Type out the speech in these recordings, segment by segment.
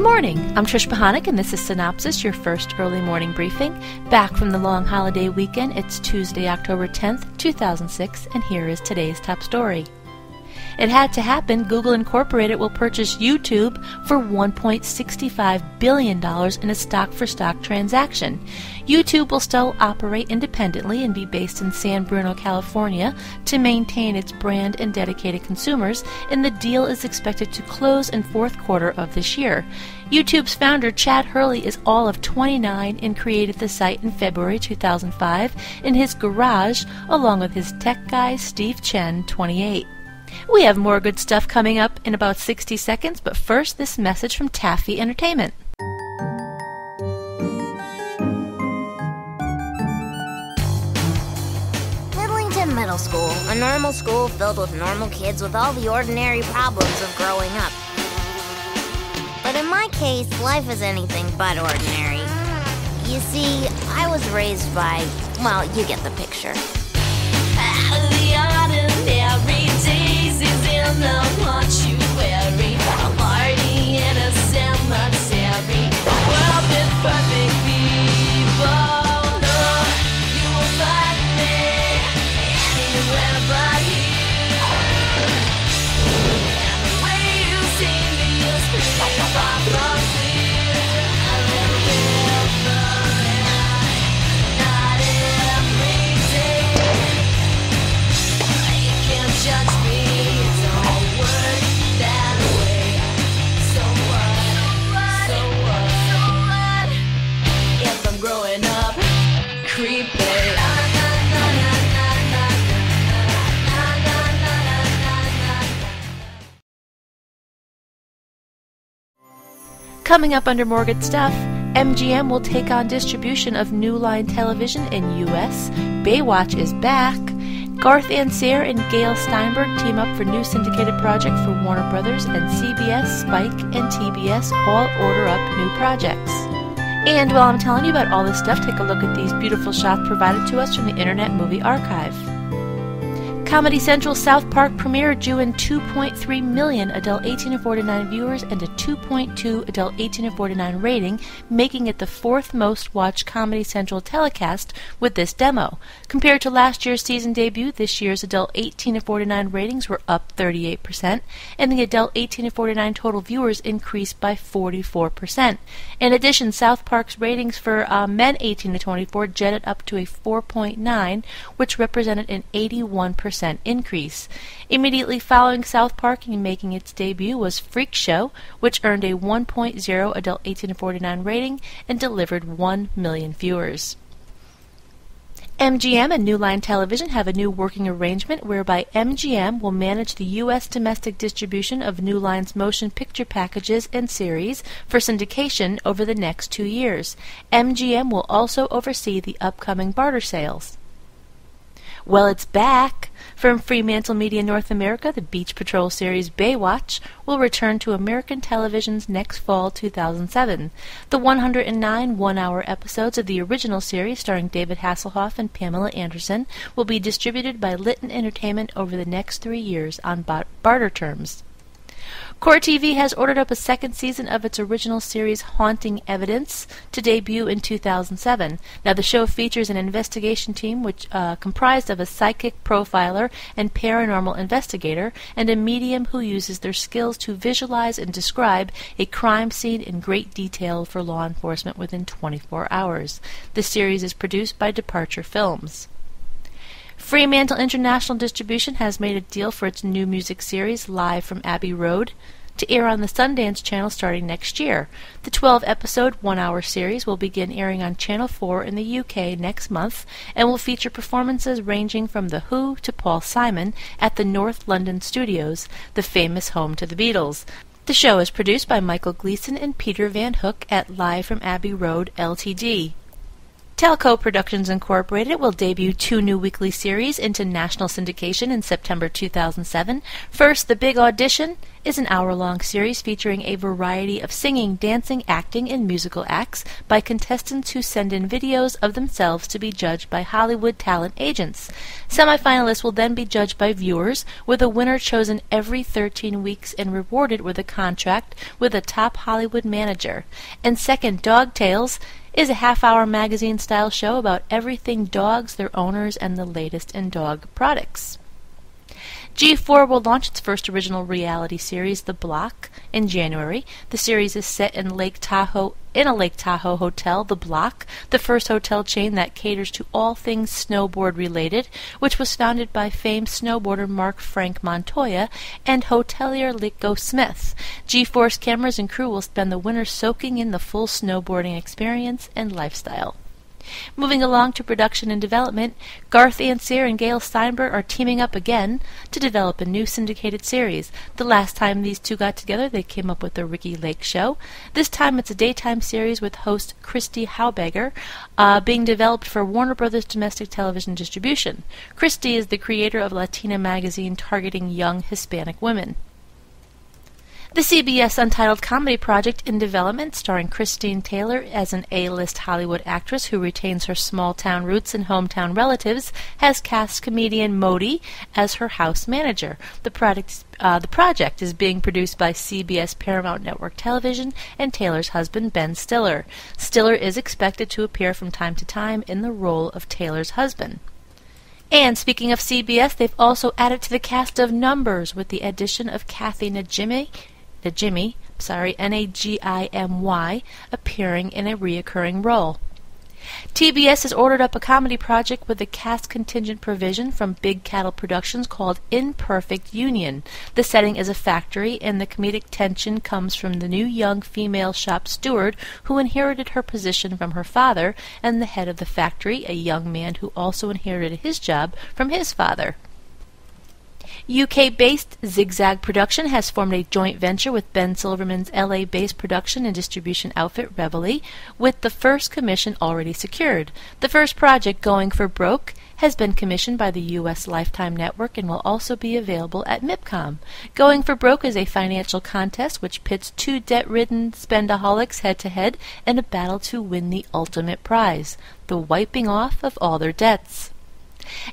morning, I'm Trish Bohannik, and this is Cynopsis, your first early morning briefing. Back from the long holiday weekend, it's Tuesday, October 10th, 2006, and here is today's top story. It had to happen. Google Incorporated will purchase YouTube for $1.65 billion in a stock-for-stock transaction. YouTube will still operate independently and be based in San Bruno, California, to maintain its brand and dedicated consumers, and the deal is expected to close in fourth quarter of this year. YouTube's founder, Chad Hurley, is all of 29 and created the site in February 2005 in his garage, along with his tech guy, Steve Chen, 28. We have more good stuff coming up in about 60 seconds, but first, this message from Taffy Entertainment. Middleton Middle School, a normal school filled with normal kids with all the ordinary problems of growing up. But in my case, life is anything but ordinary. You see, I was raised by, well, you get the picture. The ordinary days is in the what you wearing. A party in a cemetery. World with perfect people. No, you will find me anywhere but here. And the way you see me is pretty far from clear. A little bit different, not every day. Judge me, don't work that way. So what? If I'm growing up creepy. Coming up under more good stuff, MGM will take on distribution of New Line Television in U.S., Baywatch is back, Garth Ancier and Gail Steinberg team up for new syndicated project for Warner Brothers, and CBS, Spike, and TBS all order up new projects. And while I'm telling you about all this stuff, take a look at these beautiful shots provided to us from the Internet Movie Archive. Comedy Central's South Park premiere drew in 2.3 million adult 18 to 49 viewers and a 2.2 adult 18 to 49 rating, making it the fourth most watched Comedy Central telecast with this demo. Compared to last year's season debut, this year's adult 18 to 49 ratings were up 38%, and the adult 18 to 49 total viewers increased by 44%. In addition, South Park's ratings for men 18 to 24 jetted up to a 4.9, which represented an 81% increase. Immediately following South Park and making its debut was Freak Show, which earned a 1.0 adult 18 to 49 rating and delivered 1 million viewers. MGM and New Line Television have a new working arrangement whereby MGM will manage the U.S. domestic distribution of New Line's motion picture packages and series for syndication over the next 2 years. MGM will also oversee the upcoming barter sales. Well, it's back! From Fremantle Media North America, the Beach Patrol series Baywatch will return to American television's next fall, 2007. The 109 one-hour episodes of the original series, starring David Hasselhoff and Pamela Anderson, will be distributed by Litton Entertainment over the next 3 years on barter terms. Core TV has ordered up a second season of its original series Haunting Evidence to debut in 2007. Now, the show features an investigation team which comprised of a psychic profiler and paranormal investigator and a medium who uses their skills to visualize and describe a crime scene in great detail for law enforcement within 24 hours. The series is produced by Departure Films. Fremantle International Distribution has made a deal for its new music series, Live from Abbey Road, to air on the Sundance Channel starting next year. The 12-episode, one-hour series will begin airing on Channel 4 in the UK next month and will feature performances ranging from The Who to Paul Simon at the North London Studios, the famous home to the Beatles. The show is produced by Michael Gleason and Peter Van Hook at Live from Abbey Road Ltd. Telco Productions Incorporated will debut 2 new weekly series into national syndication in September 2007. First, The Big Audition is an hour-long series featuring a variety of singing, dancing, acting, and musical acts by contestants who send in videos of themselves to be judged by Hollywood talent agents. Semifinalists will then be judged by viewers, with a winner chosen every 13 weeks and rewarded with a contract with a top Hollywood manager. And second, Dog Tales is a half-hour magazine-style show about everything dogs, their owners, and the latest in dog products. G4 will launch its first original reality series, The Block, in January. The series is set in a Lake Tahoe hotel, The Block, the first hotel chain that caters to all things snowboard-related, which was founded by famed snowboarder Mark Frank Montoya and hotelier Litgo Smith. G4's cameras and crew will spend the winter soaking in the full snowboarding experience and lifestyle. Moving along to production and development, Garth Ancier and Gail Steinberg are teaming up again to develop a new syndicated series. The last time these two got together, they came up with the Ricky Lake Show. This time it's a daytime series with host Christy Hauberger, being developed for Warner Brothers domestic television distribution. Christy is the creator of Latina magazine targeting young Hispanic women. The CBS Untitled comedy project in development, starring Christine Taylor as an A-list Hollywood actress who retains her small-town roots and hometown relatives, has cast comedian Modi as her house manager. The project is being produced by CBS Paramount Network Television and Taylor's husband, Ben Stiller. Stiller is expected to appear from time to time in the role of Taylor's husband. And speaking of CBS, they've also added to the cast of Numbers with the addition of Kathy Najimy, Nagimy, appearing in a reoccurring role. TBS has ordered up a comedy project with a cast contingent provision from Big Cattle Productions called Imperfect Union. The setting is a factory, and the comedic tension comes from the new young female shop steward who inherited her position from her father, and the head of the factory, a young man who also inherited his job from his father. UK-based Zigzag Production has formed a joint venture with Ben Silverman's LA-based production and distribution outfit Reveille, with the first commission already secured. The first project, Going for Broke, has been commissioned by the U.S. Lifetime Network and will also be available at MIPCOM. Going for Broke is a financial contest which pits 2 debt-ridden spendaholics head-to-head in a battle to win the ultimate prize, the wiping off of all their debts.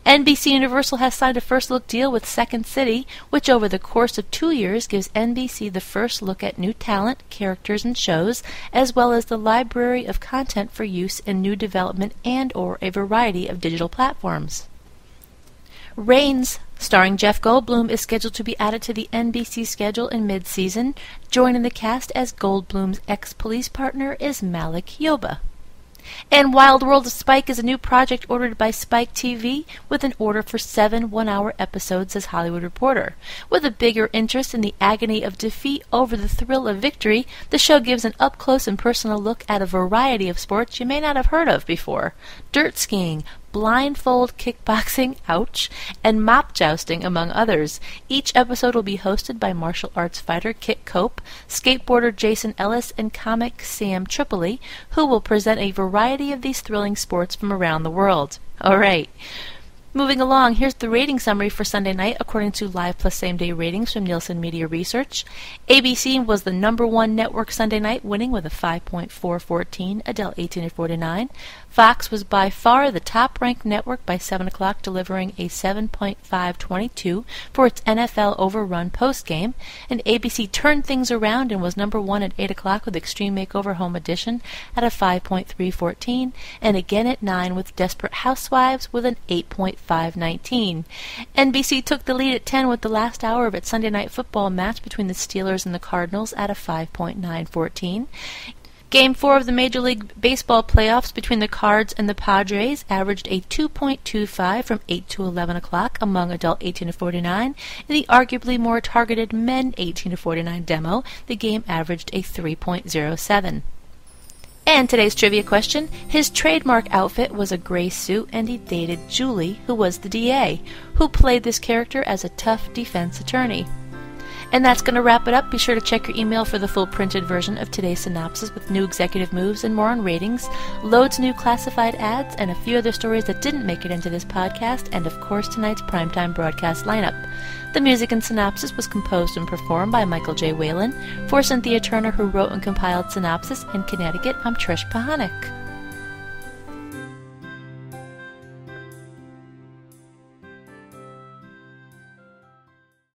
NBC Universal has signed a first-look deal with Second City, which over the course of 2 years gives NBC the first look at new talent, characters, and shows, as well as the library of content for use in new development and/or a variety of digital platforms. Reigns, starring Jeff Goldblum, is scheduled to be added to the NBC schedule in mid-season. Joining the cast as Goldblum's ex-police partner is Malik Yoba. And Wild World of Spike is a new project ordered by Spike TV with an order for 7 one-hour episodes, says Hollywood Reporter. With a bigger interest in the agony of defeat over the thrill of victory, the show gives an up-close and personal look at a variety of sports you may not have heard of before. Dirt skiing, blindfold kickboxing, ouch, and mop jousting, among others. Each episode will be hosted by martial arts fighter Kit Cope, skateboarder Jason Ellis, and comic Sam Tripoli, who will present a variety of these thrilling sports from around the world. All right. Moving along, here's the rating summary for Sunday night according to Live Plus Same Day ratings from Nielsen Media Research. ABC was the #1 network Sunday night, winning with a 5.414, adult 18 to 49. Fox was by far the top-ranked network by 7 o'clock, delivering a 7.522 for its NFL Overrun postgame. And ABC turned things around and was #1 at 8 o'clock with Extreme Makeover Home Edition at a 5.314, and again at 9 with Desperate Housewives with an 8.519. NBC took the lead at 10 with the last hour of its Sunday night football match between the Steelers and the Cardinals at a 5.914. Game 4 of the Major League Baseball playoffs between the Cards and the Padres averaged a 2.25 from 8 to 11 o'clock among adult 18 to 49. In the arguably more targeted men 18 to 49 demo, the game averaged a 3.07. And today's trivia question, his trademark outfit was a gray suit and he dated Julie, who was the DA, who played this character as a tough defense attorney. And that's going to wrap it up. Be sure to check your email for the full printed version of today's synopsis with new executive moves and more on ratings, loads of new classified ads, and a few other stories that didn't make it into this podcast, and of course tonight's primetime broadcast lineup. The music in Cynopsis was composed and performed by Michael J. Whalen. For Cynthia Turner, who wrote and compiled Cynopsis, in Connecticut, I'm Trish Pahanik.